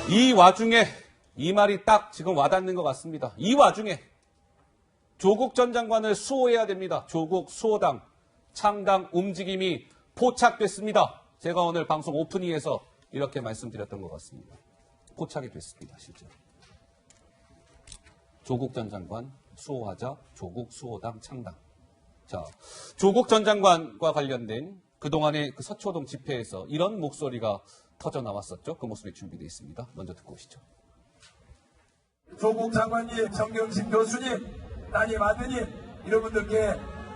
이 와중에 이 말이 딱 지금 와닿는 것 같습니다. 이 와중에 조국 전 장관을 수호해야 됩니다. 조국 수호당 창당 움직임이 포착됐습니다. 제가 오늘 방송 오프닝에서 이렇게 말씀드렸던 것 같습니다. 포착이 됐습니다. 실제로. 조국 전 장관 수호하자 조국 수호당 창당. 자, 조국 전 장관과 관련된 그동안의 그 서초동 집회에서 이런 목소리가 터져 나왔었죠. 그 모습이 준비되어 있습니다. 먼저 듣고 오시죠. 조국 장관님, 정경심 교수님, 따님, 아드님, 이런 분들께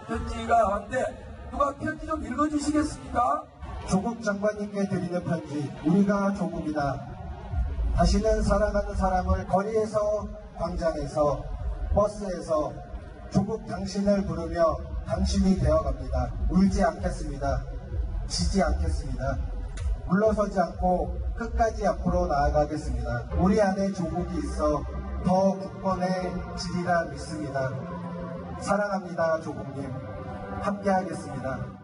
편지가 왔는데 누가 편지 좀 읽어주시겠습니까? 조국 장관님께 드리는 편지, 우리가 조국이다. 다시는 사랑하는 사람을 거리에서, 광장에서, 버스에서 조국 당신을 부르며 당신이 되어갑니다. 울지 않겠습니다. 지지 않겠습니다. 물러서지 않고 끝까지 앞으로 나아가겠습니다. 우리 안에 조국이 있어 더 굳건해지리라 믿습니다. 사랑합니다, 조국님. 함께하겠습니다.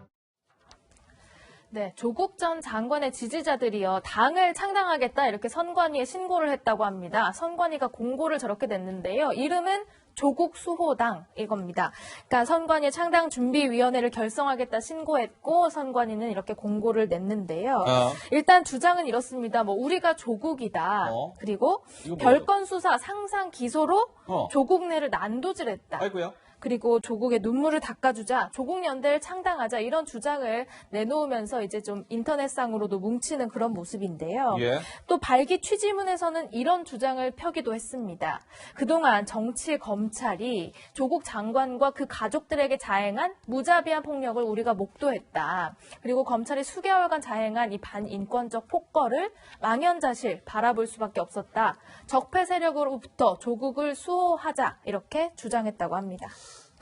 네, 조국 전 장관의 지지자들이요, 당을 창당하겠다 이렇게 선관위에 신고를 했다고 합니다. 선관위가 공고를 저렇게 냈는데요. 이름은 조국 수호당 이겁니다. 그러니까 선관위 창당준비위원회를 결성하겠다 신고했고 선관위는 이렇게 공고를 냈는데요. 일단 주장은 이렇습니다. 뭐 우리가 조국이다. 그리고 별건 수사 상상 기소로 조국내를 난도질했다. 아이고요. 그리고 조국의 눈물을 닦아주자, 조국연대를 창당하자 이런 주장을 내놓으면서 이제 좀 인터넷상으로도 뭉치는 그런 모습인데요. 예. 또 발기 취지문에서는 이런 주장을 펴기도 했습니다. 그동안 정치, 검찰이 조국 장관과 그 가족들에게 자행한 무자비한 폭력을 우리가 목도했다. 그리고 검찰이 수개월간 자행한 이 반인권적 폭거를 망연자실 바라볼 수밖에 없었다. 적폐 세력으로부터 조국을 수호하자 이렇게 주장했다고 합니다.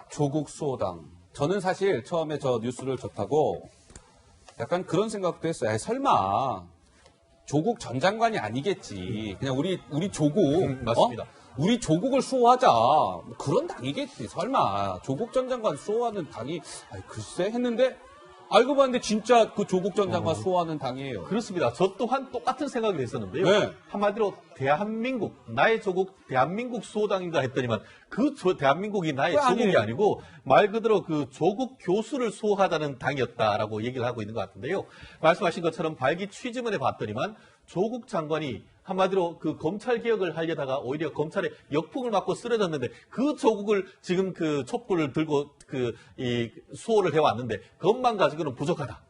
조국 수호당. 저는 사실 처음에 저 뉴스를 접하고 약간 그런 생각도 했어요. 아니, 설마 조국 전 장관이 아니겠지. 그냥 우리 조국. 맞습니다. 우리 조국을 수호하자. 뭐 그런 당이겠지. 설마 조국 전 장관 수호하는 당이 글쎄 했는데 알고 봤는데 진짜 그 조국 전 장관 수호하는 당이에요. 그렇습니다. 저 또한 똑같은 생각을 했었는데요. 네. 한마디로 대한민국, 나의 조국, 대한민국 수호당인가 했더니만 그 대한민국이 나의 조국이 아니고 말 그대로 그 조국 교수를 수호하다는 당이었다라고 얘기를 하고 있는 것 같은데요. 말씀하신 것처럼 발기 취지문에 봤더니만 조국 장관이 한마디로 그 검찰 개혁을 하려다가 오히려 검찰의 역풍을 맞고 쓰러졌는데 그 조국을 지금 그 촛불을 들고 이 수호를 해왔는데 그것만 가지고는 부족하다.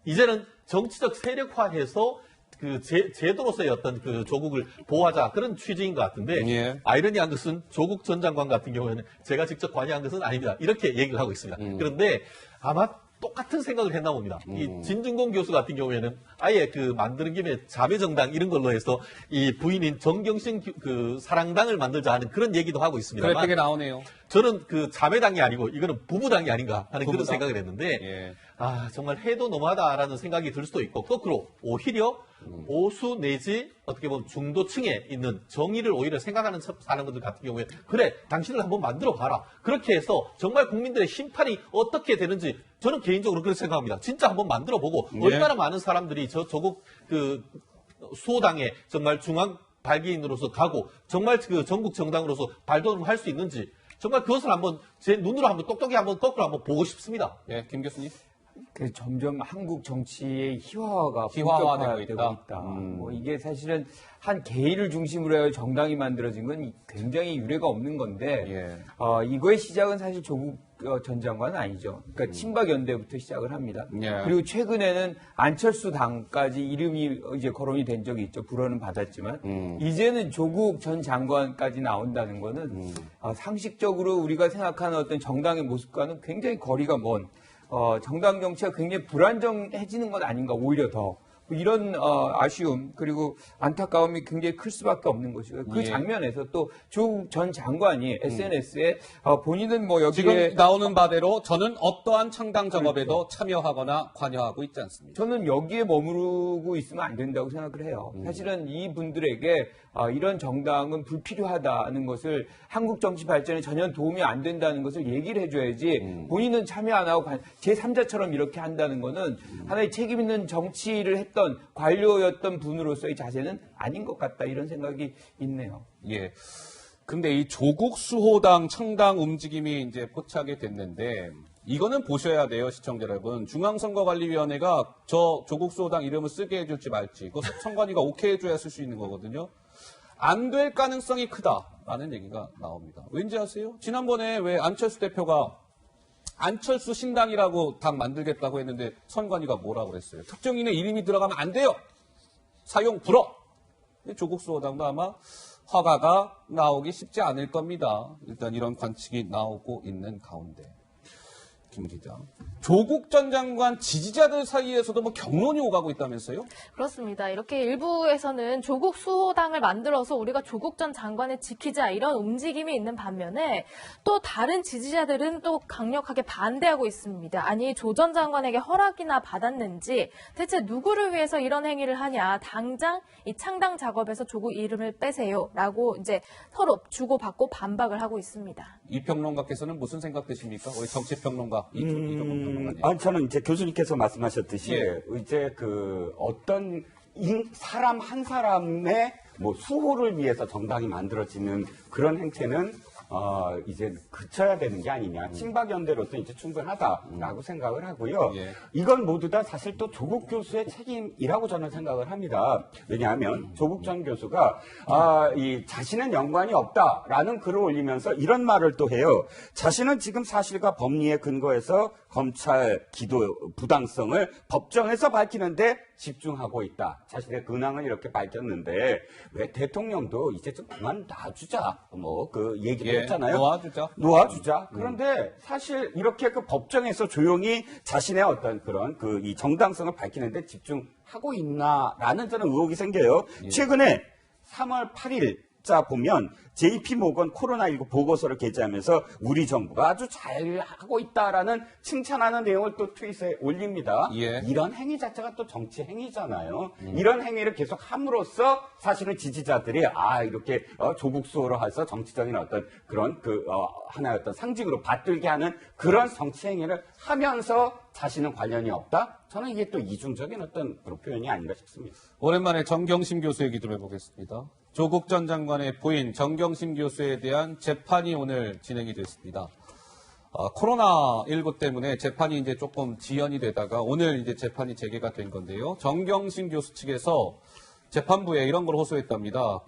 이제는 정치적 세력화해서 그 제도로서의 어떤 그 조국을 보호하자 그런 취지인 것 같은데 예. 아이러니한 것은 조국 전 장관 같은 경우에는 제가 직접 관여한 것은 아닙니다. 이렇게 얘기를 하고 있습니다. 그런데 아마 똑같은 생각을 했나 봅니다. 이 진중권 교수 같은 경우에는 아예 그 만드는 김에 자매정당 이런 걸로 해서 이 부인인 정경심 그 사랑당을 만들자 하는 그런 얘기도 하고 있습니다만 그랬던 게 나오네요. 저는 그 자매당이 아니고 이거는 부부당이 아닌가 하는 그런 생각을 했는데 예. 정말 해도 너무하다라는 생각이 들 수도 있고 거꾸로 오히려 보수 내지 어떻게 보면 중도층에 있는 정의를 오히려 생각하는 사람들 같은 경우에 그래 당신을 한번 만들어 봐라 그렇게 해서 정말 국민들의 심판이 어떻게 되는지 저는 개인적으로 그렇게 생각합니다. 진짜 한번 만들어 보고 얼마나 많은 사람들이 조국 그 수호당에 정말 중앙 발기인으로서 가고 정말 그 전국 정당으로서 발돋움을 할 수 있는지 정말 그것을 한번 제 눈으로 한번 똑똑히 한번 거꾸로 한번 보고 싶습니다. 예, 김 교수님. 점점 한국 정치의 희화화가 희화화되고 있다. 뭐 이게 사실은 한 개인을 중심으로 해서 정당이 만들어진 건 굉장히 유례가 없는 건데 이거의 시작은 사실 조국 전 장관은 아니죠. 그러니까 친박연대부터 시작을 합니다. 그리고 최근에는 안철수 당까지 이름이 이제 거론이 된 적이 있죠. 불허는 받았지만 이제는 조국 전 장관까지 나온다는 거는 상식적으로 우리가 생각하는 어떤 정당의 모습과는 굉장히 거리가 먼 정당 정치가 굉장히 불안정해지는 것 아닌가 오히려 더 이런 아쉬움 그리고 안타까움이 굉장히 클 수밖에 없는 것이고요. 그 장면에서 또 조국 전 장관이 SNS에 본인은 뭐 여기에 지금 나오는 바대로 저는 어떠한 창당 작업에도 참여하거나 관여하고 있지 않습니다. 저는 여기에 머무르고 있으면 안 된다고 생각을 해요. 사실은 이분들에게 이런 정당은 불필요하다는 것을 한국 정치 발전에 전혀 도움이 안 된다는 것을 얘기를 해줘야지 본인은 참여 안 하고 제3자처럼 이렇게 한다는 거는 하나의 책임 있는 정치를 했던 관료였던 분으로서의 자세는 아닌 것 같다 이런 생각이 있네요. 예. 근데 이 조국 수호당 창당 움직임이 이제 포착이 됐는데 이거는 보셔야 돼요, 시청자 여러분. 중앙선거관리위원회가 저 조국 수호당 이름을 쓰게 해줄지 말지. 그거 선관위가 오케이 해줘야 쓸 수 있는 거거든요. 안 될 가능성이 크다라는 얘기가 나옵니다. 왠지 아세요? 지난번에 왜 안철수 대표가 안철수 신당이라고 당 만들겠다고 했는데 선관위가 뭐라고 그랬어요? 특정인의 이름이 들어가면 안 돼요. 사용 불허. 조국 수호당도 아마 허가가 나오기 쉽지 않을 겁니다. 일단 이런 관측이 나오고 있는 가운데. 김 기자. 조국 전 장관 지지자들 사이에서도 뭐 경론이 오가고 있다면서요? 그렇습니다. 이렇게 일부에서는 조국 수호당을 만들어서 우리가 조국 전 장관을 지키자 이런 움직임이 있는 반면에 또 다른 지지자들은 또 강력하게 반대하고 있습니다. 아니 조 전 장관에게 허락이나 받았는지 대체 누구를 위해서 이런 행위를 하냐. 당장 이 창당 작업에서 조국 이름을 빼세요라고 이제 서로 주고받고 반박을 하고 있습니다. 이 평론가께서는 무슨 생각 드십니까? 우리 정치평론가 이종범 평론가님. 아니, 저는 이제 교수님께서 말씀하셨듯이 예. 이제 어떤 사람 한 사람의 뭐 수호를 위해서 정당이 만들어지는 그런 행태는 이제 그쳐야 되는 게 아니냐. 친박연대로서 이제 충분하다라고 생각을 하고요. 예. 이건 모두 다 사실 또 조국 교수의 책임이라고 저는 생각을 합니다. 왜냐하면 조국 전 교수가 이 자신은 연관이 없다라는 글을 올리면서 이런 말을 또 해요. 자신은 지금 사실과 법리에 근거해서 검찰 기도 부당성을 법정에서 밝히는데 집중하고 있다. 자신의 근황을 이렇게 밝혔는데 왜 대통령도 이제 좀 그만 놔주자. 뭐 그 얘기를 했잖아요. 놓아주자. 그런데 사실 이렇게 그 법정에서 조용히 자신의 어떤 그런 이 정당성을 밝히는데 집중하고 있나라는 저는 의혹이 생겨요. 최근에 3월 8일 자 보면 JP 모건 코로나19 보고서를 게재하면서 우리 정부가 아주 잘 하고 있다라는 칭찬하는 내용을 또 트윗에 올립니다. 예. 이런 행위 자체가 또 정치 행위잖아요. 이런 행위를 계속 함으로써 사실은 지지자들이 이렇게 조국 수호로 해서 정치적인 어떤 그런 하나의 어떤 상징으로 받들게 하는 그런 정치 행위를 하면서 자신은 관련이 없다? 저는 이게 또 이중적인 어떤 그런 표현이 아닌가 싶습니다. 오랜만에 정경심 교수 얘기 좀 해보겠습니다. 조국 전 장관의 부인 정경심 교수에 대한 재판이 오늘 진행이 됐습니다. 코로나19 때문에 재판이 이제 조금 지연이 되다가 오늘 이제 재판이 재개가 된 건데요. 정경심 교수 측에서 재판부에 이런 걸 호소했답니다.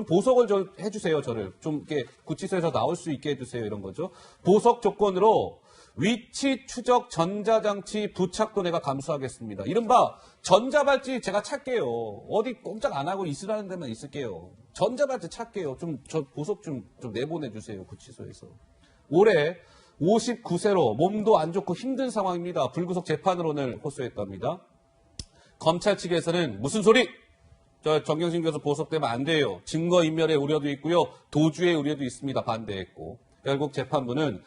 보석을 좀 해주세요, 저를. 좀 이렇게 구치소에서 나올 수 있게 해주세요, 이런 거죠. 보석 조건으로 위치 추적 전자장치 부착도 내가 감수하겠습니다. 이른바 전자발찌 제가 찾게요. 어디 꼼짝 안 하고 있으라는 데만 있을게요. 전자발찌 찾게요. 저 보석 좀 내보내주세요. 구치소에서. 올해 59세로 몸도 안 좋고 힘든 상황입니다. 불구속 재판을 오늘 호소했답니다. 검찰 측에서는 무슨 소리? 정경심 교수 보석되면 안 돼요. 증거인멸의 우려도 있고요. 도주의 우려도 있습니다. 반대했고. 결국 재판부는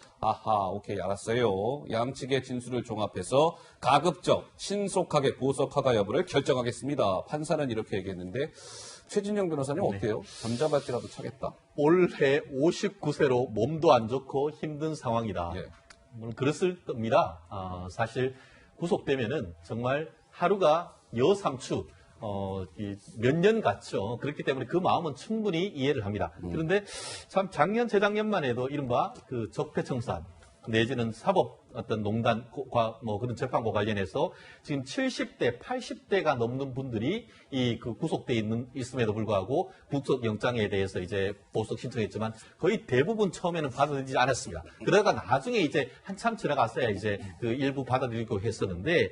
오케이 알았어요. 양측의 진술을 종합해서 가급적 신속하게 보석 허가 여부를 결정하겠습니다. 판사는 이렇게 얘기했는데 최진영 변호사님 어때요? 전자발찌라도 차겠다. 올해 59세로 몸도 안 좋고 힘든 상황이다. 예. 물론 그랬을 겁니다. 사실 구속되면은 정말 하루가 여삼추 몇 년 갔죠. 그렇기 때문에 그 마음은 충분히 이해를 합니다. 그런데 참 작년, 재작년만 해도 이른바 그 적폐청산 내지는 사법 어떤 농단과 뭐 그런 재판과 관련해서 지금 70대, 80대가 넘는 분들이 그 구속돼 있음에도 불구하고 구속영장에 대해서 이제 보석 신청했지만 거의 대부분 처음에는 받아들이지 않았습니다. 그러다가 나중에 이제 한참 지나갔어야 이제 그 일부 받아들이고 했었는데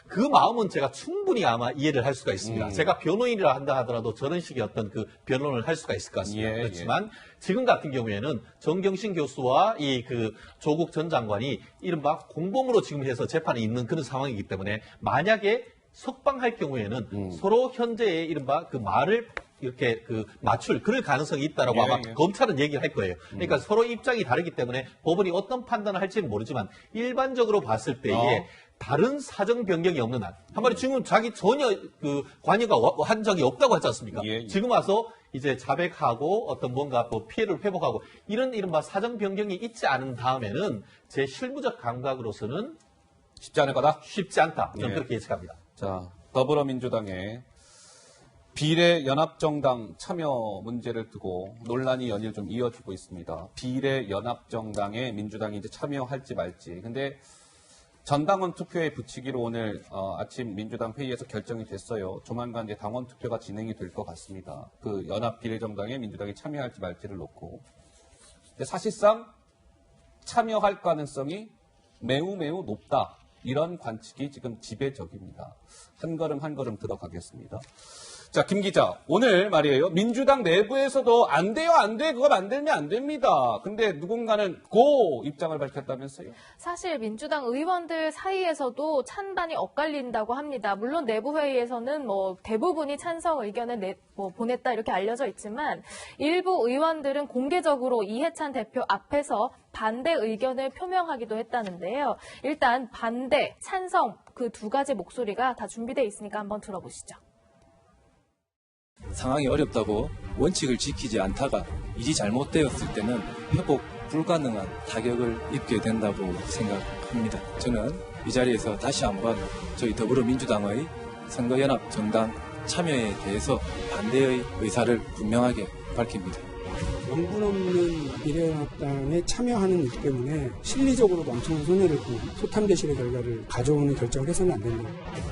그 마음은 제가 충분히 아마 이해를 할 수가 있습니다. 제가 변호인이라 한다 하더라도 저런 식의 어떤 그 변론을 할 수가 있을 것 같습니다. 그렇지만 지금 같은 경우에는 정경심 교수와 그 조국 전 장관이 이른바 공범으로 지금 해서 재판에 있는 그런 상황이기 때문에 만약에 석방할 경우에는 서로 현재의 이른바 그 말을 이렇게 맞출 그럴 가능성이 있다라고 아마 검찰은 얘기를 할 거예요. 그러니까 서로 입장이 다르기 때문에 법원이 어떤 판단을 할지는 모르지만 일반적으로 봤을 때에 다른 사정 변경이 없는 한. 한마디 지금 자기 전혀 관여가 한 적이 없다고 하지 않습니까? 지금 와서 이제 자백하고 어떤 뭔가 또 피해를 회복하고 이런 이른바 사정 변경이 있지 않은 다음에는 제 실무적 감각으로서는 쉽지 않을 거다? 쉽지 않다. 저는 그렇게 예측합니다. 자, 더불어민주당의 비례연합정당 참여 문제를 두고 논란이 연일 좀 이어지고 있습니다. 비례연합정당에 민주당이 이제 참여할지 말지. 근데 전당원 투표에 붙이기로 오늘 아침 민주당 회의에서 결정이 됐어요. 조만간 이제 당원 투표가 진행이 될 것 같습니다. 그 연합 비례정당에 민주당이 참여할지 말지를 놓고. 근데 사실상 참여할 가능성이 매우 높다. 이런 관측이 지금 지배적입니다. 한 걸음 한 걸음 들어가겠습니다. 자, 김 기자. 오늘 말이에요. 민주당 내부에서도 안 돼요, 안 돼. 그거 만들면 안 됩니다. 근데 누군가는 고 입장을 밝혔다면서요? 사실 민주당 의원들 사이에서도 찬반이 엇갈린다고 합니다. 물론 내부 회의에서는 뭐 대부분이 찬성 의견을 보냈다 이렇게 알려져 있지만 일부 의원들은 공개적으로 이해찬 대표 앞에서 반대 의견을 표명하기도 했다는데요. 일단 반대, 찬성 그 두 가지 목소리가 다 준비되어 있으니까 한번 들어보시죠. 상황이 어렵다고 원칙을 지키지 않다가 일이 잘못되었을 때는 회복 불가능한 타격을 입게 된다고 생각합니다. 저는 이 자리에서 다시 한번 저희 더불어민주당의 선거연합 정당 참여에 대해서 반대의 의사를 분명하게 밝힙니다. 명분 없는 미래연합당에 참여하는 일 때문에 실리적으로도 엄청난 손해를 보고 소탐대실의 결과를 가져오는 결정을 해서는 안 됩니다.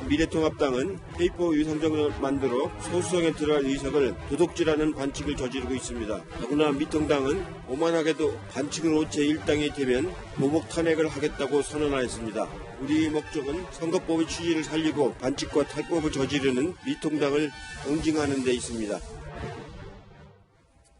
미래통합당은 페이퍼 유상정을 만들어 소수성에 들어갈 의석을 도둑질하는 반칙을 저지르고 있습니다. 더구나 미통당은 오만하게도 반칙으로 제1당이 되면 보복 탄핵을 하겠다고 선언하였습니다. 우리의 목적은 선거법의 취지를 살리고 반칙과 탈법을 저지르는 미통당을 응징하는 데 있습니다.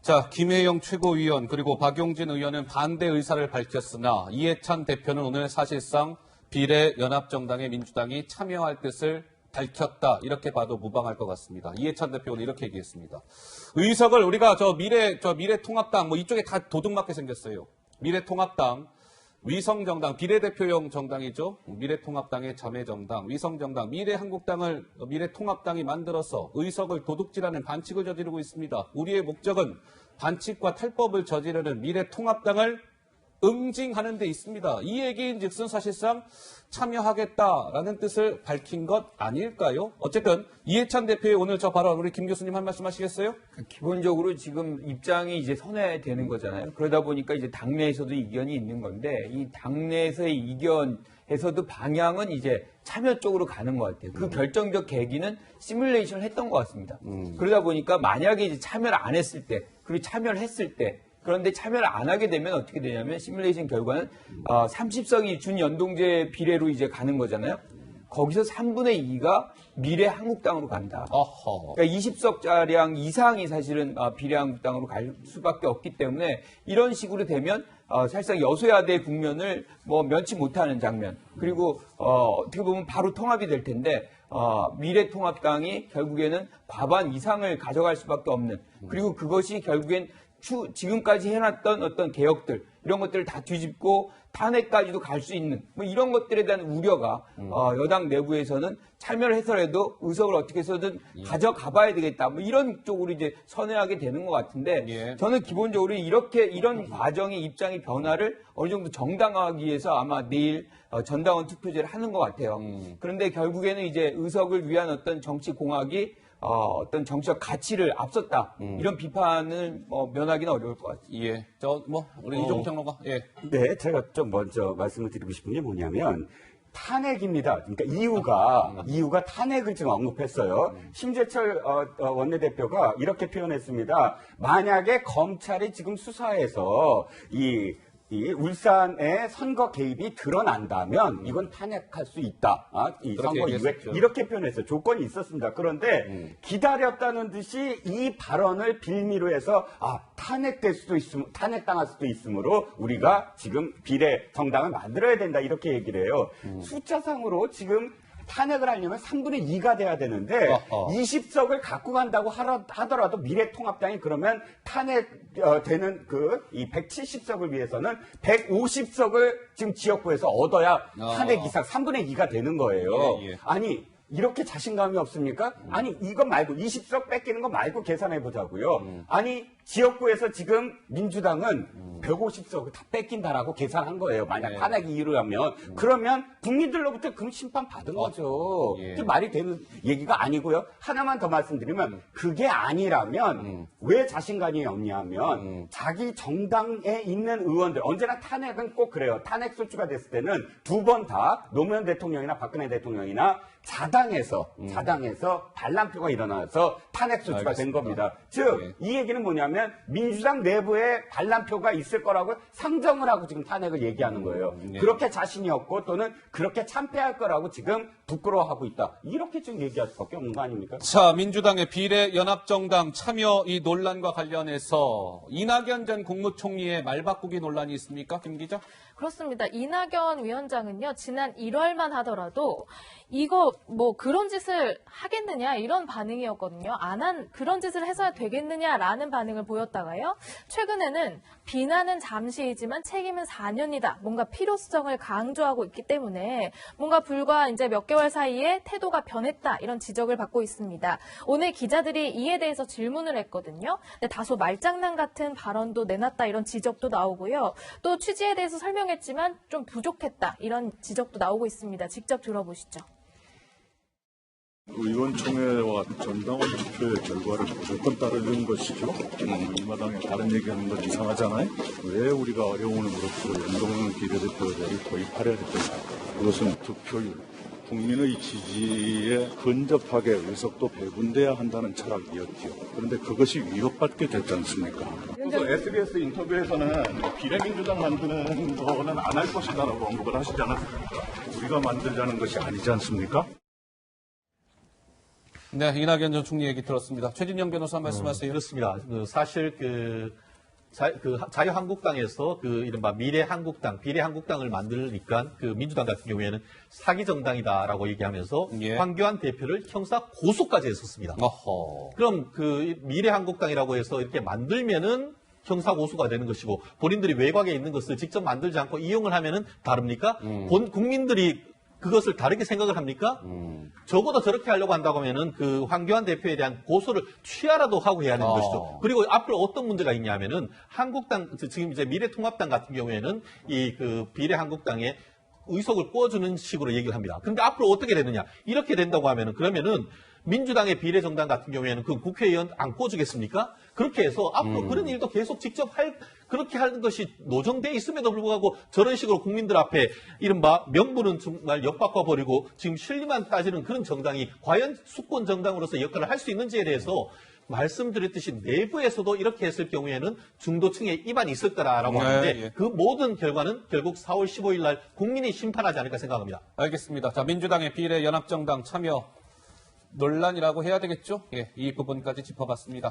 자, 김혜영 최고위원 그리고 박용진 의원은 반대 의사를 밝혔으나 이해찬 대표는 오늘 사실상 비례연합정당에 민주당이 참여할 뜻을 밝혔다. 이렇게 봐도 무방할 것 같습니다. 이해찬 대표는 이렇게 얘기했습니다. 의석을 우리가 미래통합당 뭐 이쪽에 다 도둑맞게 생겼어요. 미래통합당, 위성정당, 비례대표용 정당이죠. 미래통합당의 자매정당, 위성정당, 미래한국당을 미래통합당이 만들어서 의석을 도둑질하는 반칙을 저지르고 있습니다. 우리의 목적은 반칙과 탈법을 저지르는 미래통합당을 응징하는 데 있습니다. 이 얘기인즉슨 사실상 참여하겠다라는 뜻을 밝힌 것 아닐까요? 어쨌든 이해찬 대표의 오늘 저 발언 우리 김 교수님 한 말씀 하시겠어요? 기본적으로 지금 입장이 이제 선회되는 거잖아요. 그러다 보니까 이제 당내에서도 이견이 있는 건데 이 당내에서의 이견에서도 방향은 이제 참여 쪽으로 가는 것 같아요. 그 결정적 계기는 시뮬레이션을 했던 것 같습니다. 그러다 보니까 만약에 이제 참여를 안 했을 때 그리고 참여를 했을 때 그런데 참여를 안 하게 되면 어떻게 되냐면 시뮬레이션 결과는 30석이 준연동제 비례로 이제 가는 거잖아요. 거기서 3분의 2가 미래한국당으로 간다. 그러니까 20석자량 이상이 사실은 비례한국당으로 갈 수밖에 없기 때문에 이런 식으로 되면 사실상 여소야대 국면을 면치 못하는 장면. 그리고 어떻게 보면 바로 통합이 될 텐데 미래통합당이 결국에는 과반 이상을 가져갈 수밖에 없는. 그리고 그것이 결국엔 지금까지 해놨던 어떤 개혁들 이런 것들을 다 뒤집고 탄핵까지도 갈 수 있는 이런 것들에 대한 우려가 여당 내부에서는 참여를 해서라도 의석을 어떻게 해서든 가져가 봐야 되겠다 이런 쪽으로 이제 선회하게 되는 것 같은데 저는 기본적으로 이런 과정의 입장의 변화를 어느 정도 정당화하기 위해서 아마 내일 전당원 투표제를 하는 것 같아요. 그런데 결국에는 이제 의석을 위한 어떤 정치 공학이 어떤 정치적 가치를 앞섰다. 이런 비판을 면하기는 어려울 것 같습니다. 예. 우리 이종우 평론가. 예. 네, 제가 좀 먼저 말씀을 드리고 싶은 게 뭐냐면, 탄핵입니다. 그러니까 이유가 탄핵을 지금 언급했어요. 심재철 원내대표가 이렇게 표현했습니다. 만약에 검찰이 지금 수사해서 이 울산의 선거 개입이 드러난다면 이건 탄핵할 수 있다. 이 선거 이후에 이렇게 표현했어요. 조건이 있었습니다. 그런데 기다렸다는 듯이 이 발언을 빌미로 해서 탄핵당할 수도 있으므로 우리가 지금 비례 정당을 만들어야 된다 이렇게 얘기를 해요. 숫자상으로 지금 탄핵을 하려면 3분의 2가 돼야 되는데 20석을 갖고 간다고 하더라도 미래통합당이 그러면 탄핵되는 이 170석을 위해서는 150석을 지금 지역구에서 얻어야 탄핵 이상 3분의 2가 되는 거예요. 아니 이렇게 자신감이 없습니까? 아니 이거 말고 20석 뺏기는 거 말고 계산해 보자고요. 아니 지역구에서 지금 민주당은 150석 다 뺏긴다라고 계산한 거예요. 만약 탄핵이 이루어지면 그러면 국민들로부터 그럼 심판 받은 거죠. 그게 말이 되는 얘기가 아니고요. 하나만 더 말씀드리면 그게 아니라면 왜 자신감이 없냐면 자기 정당에 있는 의원들 언제나 탄핵은 꼭 그래요. 탄핵 소추가 됐을 때는 두 번 다 노무현 대통령이나 박근혜 대통령이나 자당에서 반란표가 일어나서 탄핵 소추가 된 겁니다. 즉, 이 얘기는 뭐냐면 민주당 내부에 반란표가 있을 거라고 상정을 하고 지금 탄핵을 얘기하는 거예요. 그렇게 자신이 없고 또는 그렇게 참패할 거라고 지금 부끄러워하고 있다. 이렇게 지금 얘기할 수밖에 없는 거 아닙니까? 자, 민주당의 비례연합정당 참여 이 논란과 관련해서 이낙연 전 국무총리의 말바꾸기 논란이 있습니까? 김 기자? 그렇습니다. 이낙연 위원장은요, 지난 1월만 하더라도 이거 뭐 그런 짓을 하겠느냐 이런 반응이었거든요. 안 한 그런 짓을 해서야 되겠느냐라는 반응을 보였다가요. 최근에는 비난은 잠시이지만 책임은 4년이다. 뭔가 필요성을 강조하고 있기 때문에 뭔가 불과 이제 몇 개월 사이에 태도가 변했다 이런 지적을 받고 있습니다. 오늘 기자들이 이에 대해서 질문을 했거든요. 근데 다소 말장난 같은 발언도 내놨다 이런 지적도 나오고요. 또 취지에 대해서 설명했지만 좀 부족했다 이런 지적도 나오고 있습니다. 직접 들어보시죠. 의원총회와 전당원 투표의 결과를 무조건 따르는 것이죠. 이 마당에 다른 얘기하는 건 이상하잖아요. 왜 우리가 어려움을 무릅쓰고 연동형 비례대표제를 도입하려 했던가. 그것은 득표율, 국민의 지지에 근접하게 의석도 배분돼야 한다는 철학이었지요. 그런데 그것이 위협받게 됐지 않습니까? 그래서 SBS 인터뷰에서는 비례민주당 만드는 거는 안 할 것이다라고 언급을 하시지 않았습니까? 우리가 만들자는 것이 아니지 않습니까? 네, 이낙연 전 총리 얘기 들었습니다. 최진영 변호사 말씀하세요. 그렇습니다. 사실 자유한국당에서 이른바 미래한국당, 비례한국당을 만들니까 민주당 같은 경우에는 사기 정당이다라고 얘기하면서 황교안 대표를 형사 고소까지 했었습니다. 어허. 그럼 미래한국당이라고 해서 이렇게 만들면은 형사 고소가 되는 것이고 본인들이 외곽에 있는 것을 직접 만들지 않고 이용을 하면은 다릅니까? 국민들이 그것을 다르게 생각을 합니까? 적어도 저렇게 하려고 한다고 하면은 황교안 대표에 대한 고소를 취하라도 하고 해야 하는 것이죠. 그리고 앞으로 어떤 문제가 있냐면은 한국당, 지금 이제 미래통합당 같은 경우에는 비례한국당에 의석을 꿔주는 식으로 얘기를 합니다. 그런데 앞으로 어떻게 되느냐? 이렇게 된다고 하면은 그러면은 민주당의 비례정당 같은 경우에는 그 국회의원 안 꿔주겠습니까? 그렇게 해서 앞으로 그런 일도 계속 직접 그렇게 하는 것이 노정돼 있음에도 불구하고 저런 식으로 국민들 앞에 이른바 명분은 정말 엿바꿔 버리고 지금 실리만 따지는 그런 정당이 과연 수권 정당으로서 역할을 할 수 있는지에 대해서 말씀드렸듯이 내부에서도 이렇게 했을 경우에는 중도층의 이반이 있을 거라고 하는데 그 모든 결과는 결국 4월 15일 날 국민이 심판하지 않을까 생각합니다. 알겠습니다. 자, 민주당의 비례연합정당 참여 논란이라고 해야 되겠죠? 이 부분까지 짚어봤습니다.